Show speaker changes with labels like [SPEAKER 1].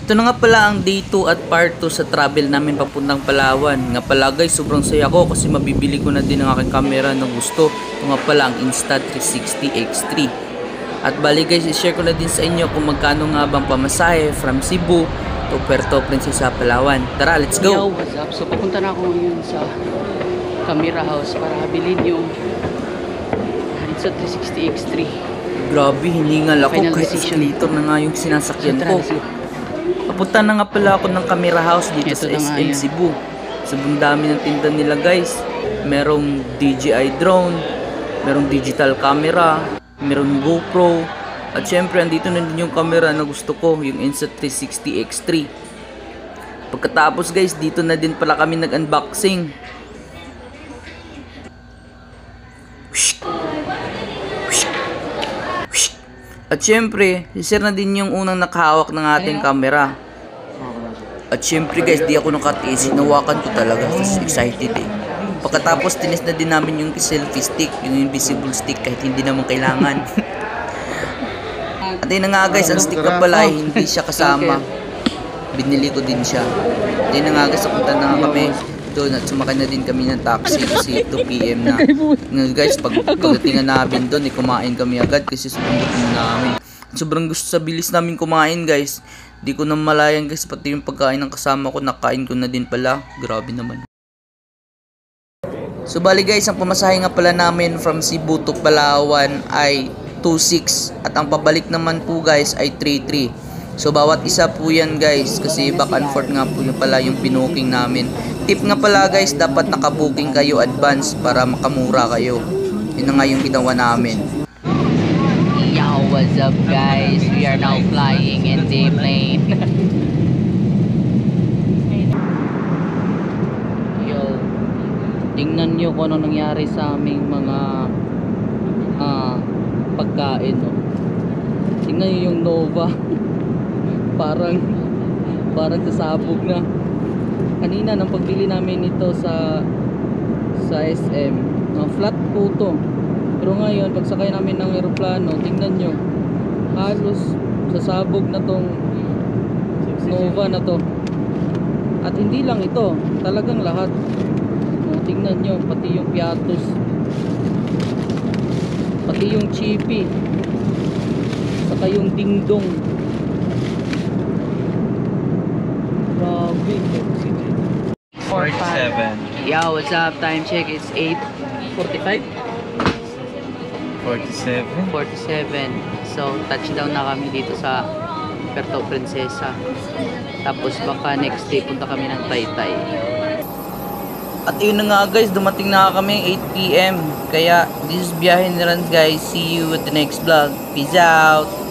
[SPEAKER 1] Ito na nga pala ang day 2 at part 2 sa travel namin papuntang Palawan. Nga pala guys, sobrang saya ko kasi mabibili ko na din ang aking camera ng gusto. Ito nga pala ang Insta360 X3. At bali guys, i-share ko na din sa inyo kung magkano nga bang pamasahe from Cebu to Puerto Princesa, Palawan. Tara, let's go!
[SPEAKER 2] Yo, what's up? So pupunta na ako ngayon sa camera house para bilhin yung Insta360 X3.
[SPEAKER 1] Grabe, hiningal ako
[SPEAKER 2] Final
[SPEAKER 1] kahit
[SPEAKER 2] decision.
[SPEAKER 1] escalator na nga yung sinasakyan
[SPEAKER 2] So,
[SPEAKER 1] ko.
[SPEAKER 2] tara,
[SPEAKER 1] Papunta na nga pala ako ng camera house dito
[SPEAKER 2] Ito
[SPEAKER 1] sa
[SPEAKER 2] na nga
[SPEAKER 1] SM
[SPEAKER 2] yan.
[SPEAKER 1] Cebu. Sobrang dami ng tinda nila guys. Merong DJI drone, merong digital camera, merong GoPro. At syempre andito na din yung camera na gusto ko, yung Insta360 X3. Pagkatapos guys, dito na din pala kami nag-unboxing. At syempre, si-share na din yung unang nakahawak ng ating camera. At syempre guys, di ako nakatiis, hinawakan ko talaga kasi excited eh. Pagkatapos tinis na din namin yung selfie stick, yung invisible stick kahit hindi naman kailangan. At yun na nga guys, ang stick na pala ay hindi siya kasama. Binili ko din siya. At yun na nga guys, napunta na nga kami doon at sumakay na din kami ng taxi kasi 2 PM na. Ngayon guys, pagdatingan namin doon, kumain kami agad kasi sobrang gutom namin. Sobrang gusto sa bilis namin kumain guys. Di ko na malayan guys, pati yung pagkain ng kasama ko, nakain ko na din pala. Grabe naman. So bali guys, ang pamasahe nga pala namin from Cebu to Palawan ay 2.6 at ang pabalik naman po guys ay 3.3. So bawat isa po yan guys kasi back and forth nga po yung pala yung pinooking namin. Tip nga pala guys, dapat nakabooking kayo advance para makamura kayo. Yun na nga yung ginawa namin.
[SPEAKER 2] Yo, what's up guys? We are now flying in the plane. Yo, tingnan nyo kung ano nangyari sa aming mga pagkain. No? Tingnan nyo yung Nova. parang sasabog na. Kanina nang pagbili namin ito sa SM, flat po to. Pero ngayon, pagsakay namin ng eroplano, tingnan nyo, halos sasabog na tong Nova na to. At hindi lang ito, talagang lahat. Tingnan nyo, pati yung Piatos, pati yung Chippy, saka yung Dingdong. Grabe.
[SPEAKER 3] 47.
[SPEAKER 2] Yo, what's up? Time check, it's 8:45.
[SPEAKER 3] 47.
[SPEAKER 2] 47. So, touchdown na kami dito sa Puerto Princesa. Tapos baka next day punta kami ng Taytay.
[SPEAKER 1] At yun na nga guys, dumating na kami 8 PM. Kaya this is biyahe na rin guys. See you at the next vlog. Peace out!